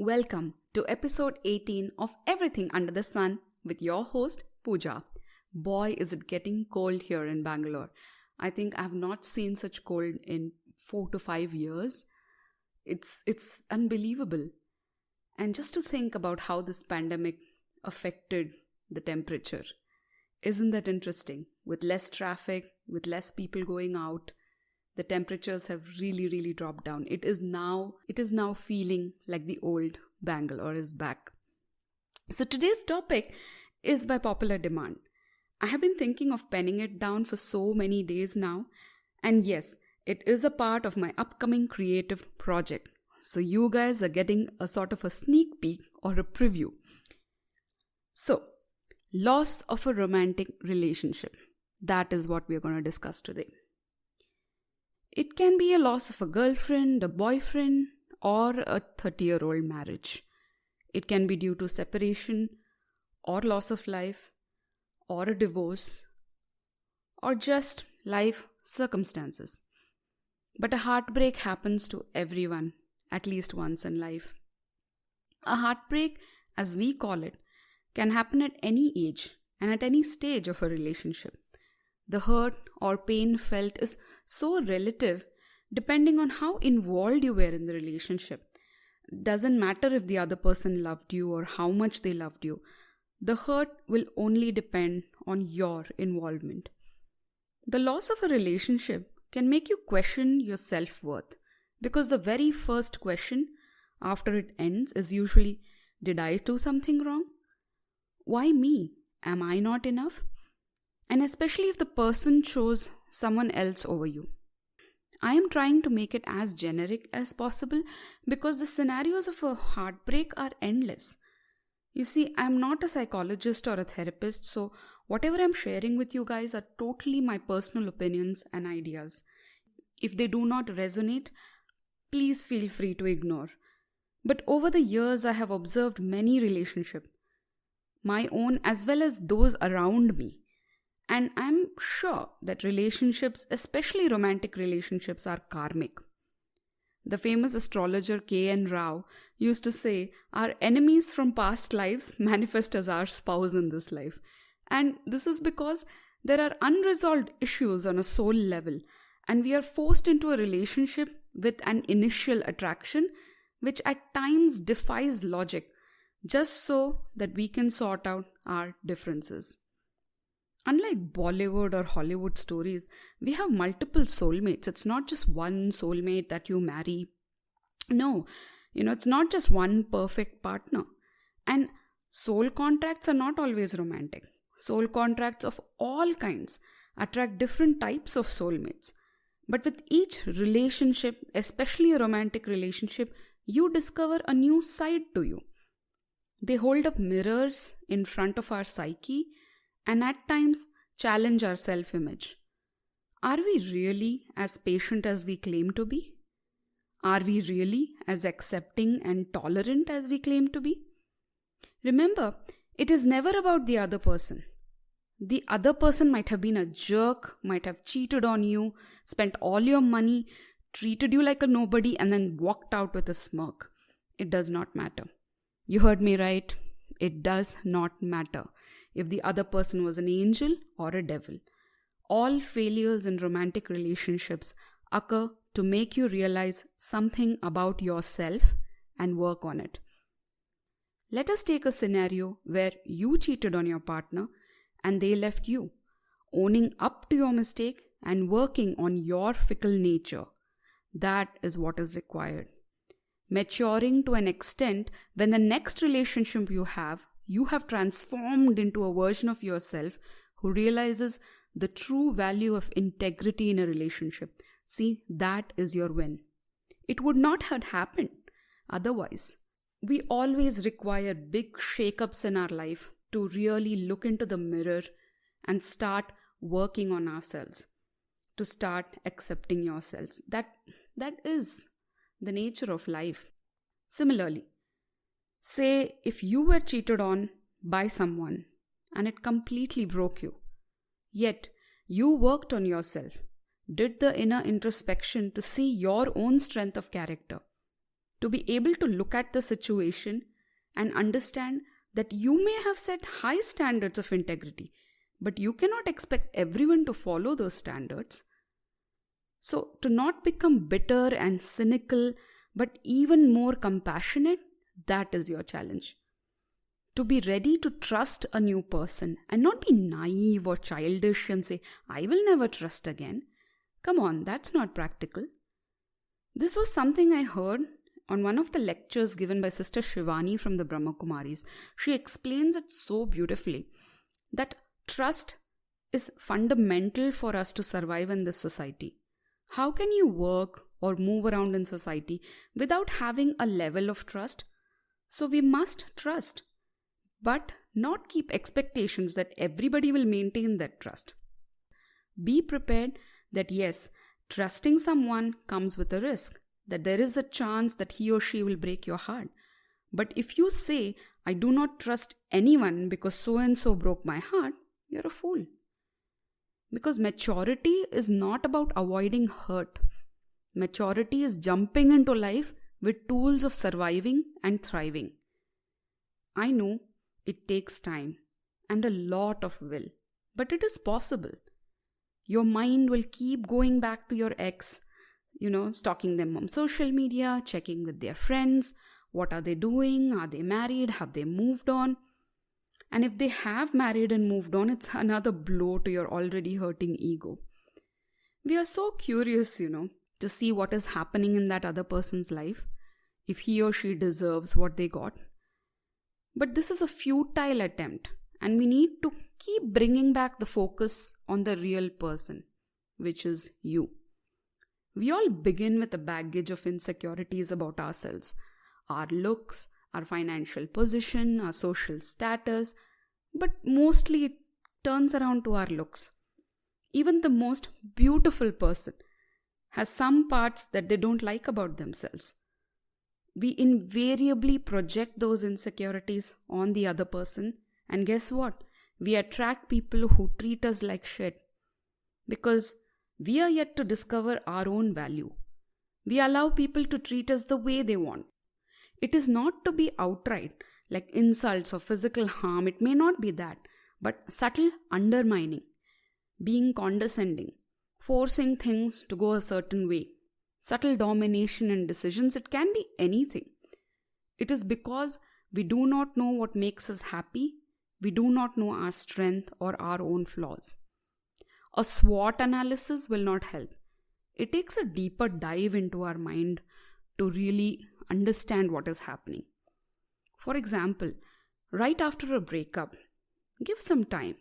welcome to episode 18 of Everything Under the Sun with your host, Pooja. Boy, is it getting cold here in Bangalore. I think I have not seen such cold in 4 to 5 years. It's unbelievable. And just to think about how this pandemic affected the temperature. Isn't that interesting? With less traffic, with less people going out, the temperatures have really dropped down. It is now feeling like the old Bangalore is back. So today's topic is by popular demand. I have been thinking of penning it down for so many days now. And yes, it is a part of my upcoming creative project. So you guys are getting a sort of a sneak peek or a preview. So, loss of a romantic relationship. That is what we are going to discuss today. It can be a loss of a girlfriend, a boyfriend, or a 30-year-old marriage. It can be due to separation, or loss of life, or a divorce, or just life circumstances. But a heartbreak happens to everyone, at least once in life. A heartbreak, as we call it, can happen at any age and at any stage of a relationship. The hurt or pain felt is so relative depending on how involved you were in the relationship. Doesn't matter if the other person loved you or how much they loved you. The hurt will only depend on your involvement. The loss of a relationship can make you question your self-worth because the very first question after it ends is usually, did I do something wrong? Why me? Am I not enough? And especially if the person chose someone else over you. I am trying to make it as generic as possible because the scenarios of a heartbreak are endless. You see, I am not a psychologist or a therapist, so whatever I am sharing with you guys are totally my personal opinions and ideas. If they do not resonate, please feel free to ignore. But over the years, I have observed many relationships, my own as well as those around me. And I'm sure that relationships, especially romantic relationships, are karmic. The famous astrologer K.N. Rao used to say, our enemies from past lives manifest as our spouse in this life. And this is because there are unresolved issues on a soul level, and we are forced into a relationship with an initial attraction, which at times defies logic, just so that we can sort out our differences. Unlike Bollywood or Hollywood stories, we have multiple soulmates. It's not just one soulmate that you marry. No, it's not just one perfect partner. And soul contracts are not always romantic. Soul contracts of all kinds attract different types of soulmates. But with each relationship, especially a romantic relationship, you discover a new side to you. They hold up mirrors in front of our psyche and at times challenge our self-image. Are we really as patient as we claim to be? Are we really as accepting and tolerant as we claim to be? Remember, it is never about the other person. The other person might have been a jerk, might have cheated on you, spent all your money, treated you like a nobody, and then walked out with a smirk. It does not matter. You heard me right. It does not matter if the other person was an angel or a devil. All failures in romantic relationships occur to make you realize something about yourself and work on it. Let us take a scenario where you cheated on your partner and they left you. Owning up to your mistake and working on your fickle nature. That is what is required. Maturing to an extent when the next relationship you have transformed into a version of yourself who realizes the true value of integrity in a relationship. See, that is your win. It would not have happened otherwise. We always require big shakeups in our life to really look into the mirror and start working on ourselves, to start accepting yourselves. That is the nature of life. Similarly, say if you were cheated on by someone and it completely broke you, yet you worked on yourself, did the inner introspection to see your own strength of character, To be able to look at the situation and understand that you may have set high standards of integrity, but you cannot expect everyone to follow those standards. So, to not become bitter and cynical, but even more compassionate, that is your challenge. To be ready to trust a new person and not be naive or childish and say, I will never trust again. Come on, that's not practical. This was something I heard on one of the lectures given by Sister Shivani from the Brahma Kumaris. She explains it so beautifully that trust is fundamental for us to survive in this society. How can you work or move around in society without having a level of trust? So we must trust, but not keep expectations that everybody will maintain that trust. Be prepared that yes, trusting someone comes with a risk, that there is a chance that he or she will break your heart. But if you say, I do not trust anyone because so and so broke my heart, you're a fool. Because maturity is not about avoiding hurt. Maturity is jumping into life with tools of surviving and thriving. I know it takes time and a lot of will, but it is possible. Your mind will keep going back to your ex, stalking them on social media, checking with their friends. What are they doing? Are they married? Have they moved on? And if they have married and moved on, it's another blow to your already hurting ego. We are so curious, to see what is happening in that other person's life, if he or she deserves what they got. But this is a futile attempt, and we need to keep bringing back the focus on the real person, which is you. We all begin with a baggage of insecurities about ourselves, our looks, our financial position, our social status, but mostly it turns around to our looks. Even the most beautiful person has some parts that they don't like about themselves. We invariably project those insecurities on the other person, and guess what? We attract people who treat us like shit because we are yet to discover our own value. We allow people to treat us the way they want. It is not to be outright, like insults or physical harm. It may not be that, but subtle undermining, being condescending, forcing things to go a certain way, subtle domination in decisions. It can be anything. It is because we do not know what makes us happy. We do not know our strength or our own flaws. A SWOT analysis will not help. It takes a deeper dive into our mind to really understand what is happening. For example, right after a breakup, give some time.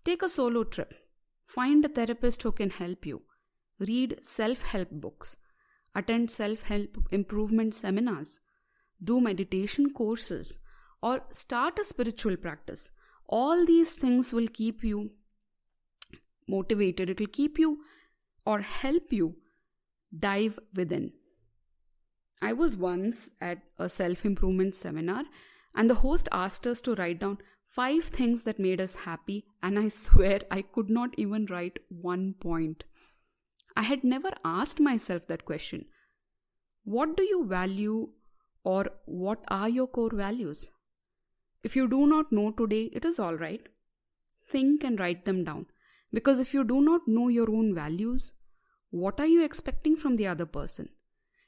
Take a solo trip. Find a therapist who can help you. Read self-help books. Attend self-help improvement seminars. Do meditation courses. Or start a spiritual practice. All these things will keep you motivated. It will keep you or help you dive within. I was once at a self-improvement seminar and the host asked us to write down 5 things that made us happy, and I swear I could not even write one point. I had never asked myself that question. What do you value, or what are your core values? If you do not know today, it is all right. Think and write them down. Because if you do not know your own values, what are you expecting from the other person?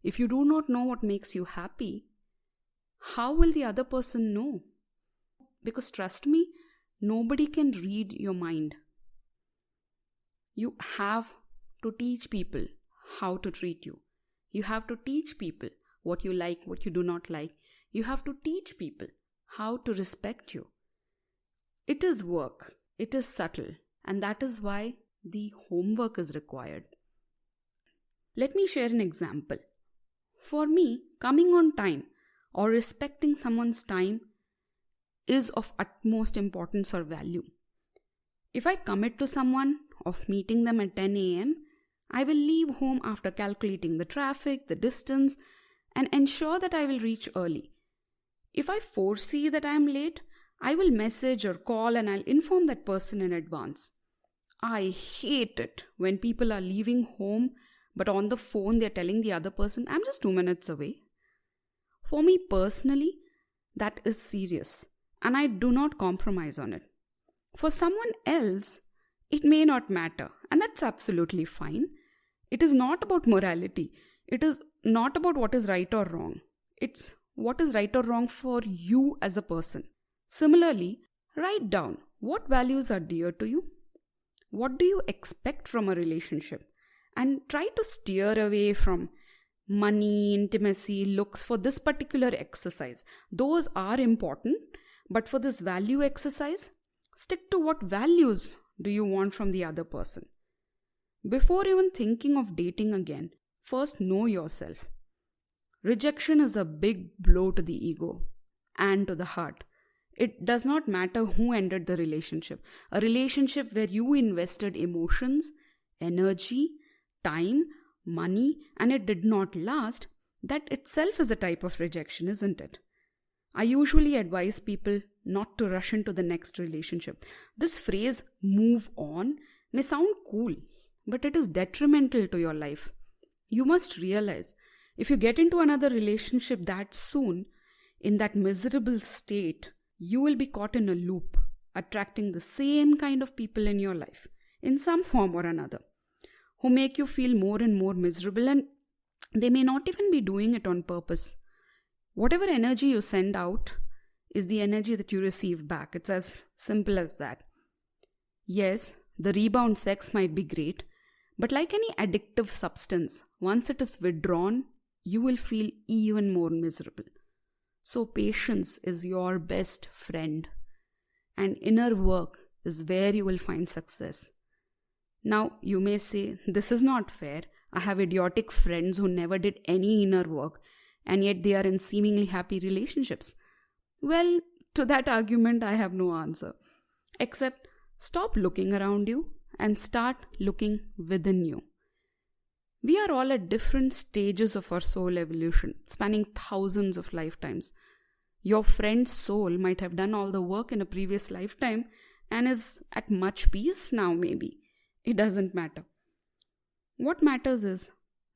If you do not know what makes you happy, how will the other person know? Because trust me, nobody can read your mind. You have to teach people how to treat you. You have to teach people what you like, what you do not like. You have to teach people how to respect you. It is work. It is subtle. And that is why the homework is required. Let me share an example. For me, coming on time or respecting someone's time is of utmost importance or value. If I commit to someone of meeting them at 10 a.m., I will leave home after calculating the traffic, the distance, and ensure that I will reach early. If I foresee that I am late, I will message or call and I'll inform that person in advance. I hate it when people are leaving home but on the phone they're telling the other person, I'm just 2 minutes away. For me personally, that is serious and I do not compromise on it. For someone else, it may not matter, and that's absolutely fine. It is not about morality. It is not about what is right or wrong. It's what is right or wrong for you as a person. Similarly, write down what values are dear to you. What do you expect from a relationship? And try to steer away from money, intimacy, looks for this particular exercise. Those are important, but for this value exercise, stick to what values do you want from the other person. Before even thinking of dating again, first know yourself. Rejection is a big blow to the ego and to the heart. It does not matter who ended the relationship. A relationship where you invested emotions, energy, time, money, and it did not last, that itself is a type of rejection, isn't it? I usually advise people not to rush into the next relationship. This phrase, move on, may sound cool, but it is detrimental to your life. You must realize, if you get into another relationship that soon, in that miserable state, you will be caught in a loop, attracting the same kind of people in your life, in some form or another, who make you feel more and more miserable, and they may not even be doing it on purpose. Whatever energy you send out is the energy that you receive back. It's as simple as that. Yes, the rebound sex might be great, but like any addictive substance, once it is withdrawn, you will feel even more miserable. So patience is your best friend, and inner work is where you will find success. Now, you may say, this is not fair. I have idiotic friends who never did any inner work, and yet they are in seemingly happy relationships. Well, to that argument, I have no answer. Except, stop looking around you and start looking within you. We are all at different stages of our soul evolution, spanning thousands of lifetimes. Your friend's soul might have done all the work in a previous lifetime and is at much peace now, maybe. It doesn't matter. What matters is,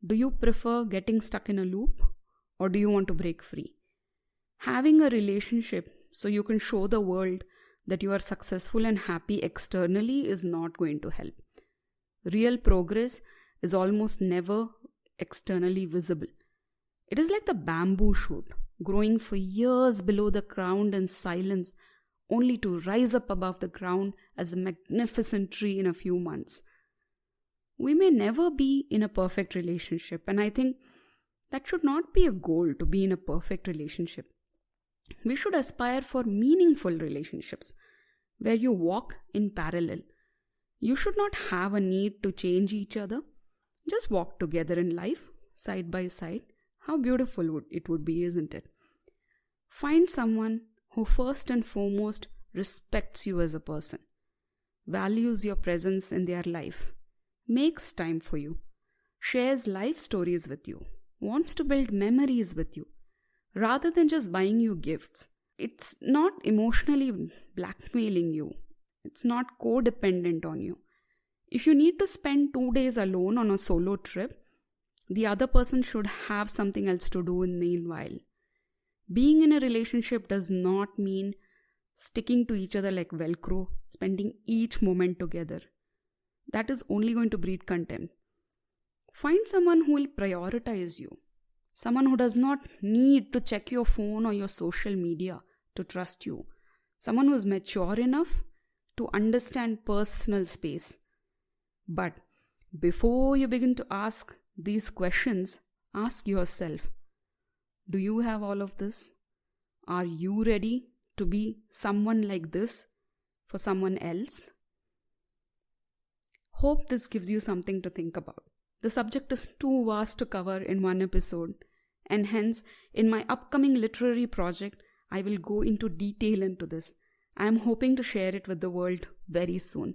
do you prefer getting stuck in a loop or do you want to break free? Having a relationship so you can show the world that you are successful and happy externally is not going to help. Real progress is almost never externally visible. It is like the bamboo shoot, growing for years below the ground in silence, only to rise up above the ground as a magnificent tree in a few months. We may never be in a perfect relationship, and I think that should not be a goal to be in a perfect relationship. We should aspire for meaningful relationships where you walk in parallel. You should not have a need to change each other. Just walk together in life, side by side. How beautiful it would be, isn't it? Find someone who first and foremost respects you as a person, values your presence in their life, makes time for you, shares life stories with you, wants to build memories with you, rather than just buying you gifts. It's not emotionally blackmailing you. It's not codependent on you. If you need to spend 2 days alone on a solo trip, the other person should have something else to do in the meanwhile. Being in a relationship does not mean sticking to each other like Velcro, spending each moment together. That is only going to breed contempt. Find someone who will prioritize you. Someone who does not need to check your phone or your social media to trust you. Someone who is mature enough to understand personal space. But before you begin to ask these questions, ask yourself, do you have all of this? Are you ready to be someone like this for someone else? Hope this gives you something to think about. The subject is too vast to cover in one episode, and hence, in my upcoming literary project, I will go into detail into this. I am hoping to share it with the world very soon.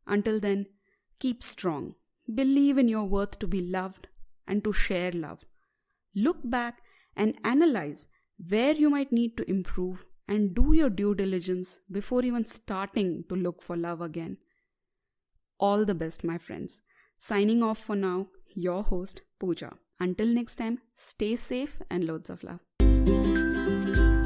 Until then, keep strong. Believe in your worth to be loved and to share love. Look back and analyze where you might need to improve and do your due diligence before even starting to look for love again. All the best, my friends. Signing off for now, your host, Pooja. Until next time, stay safe and loads of love. you.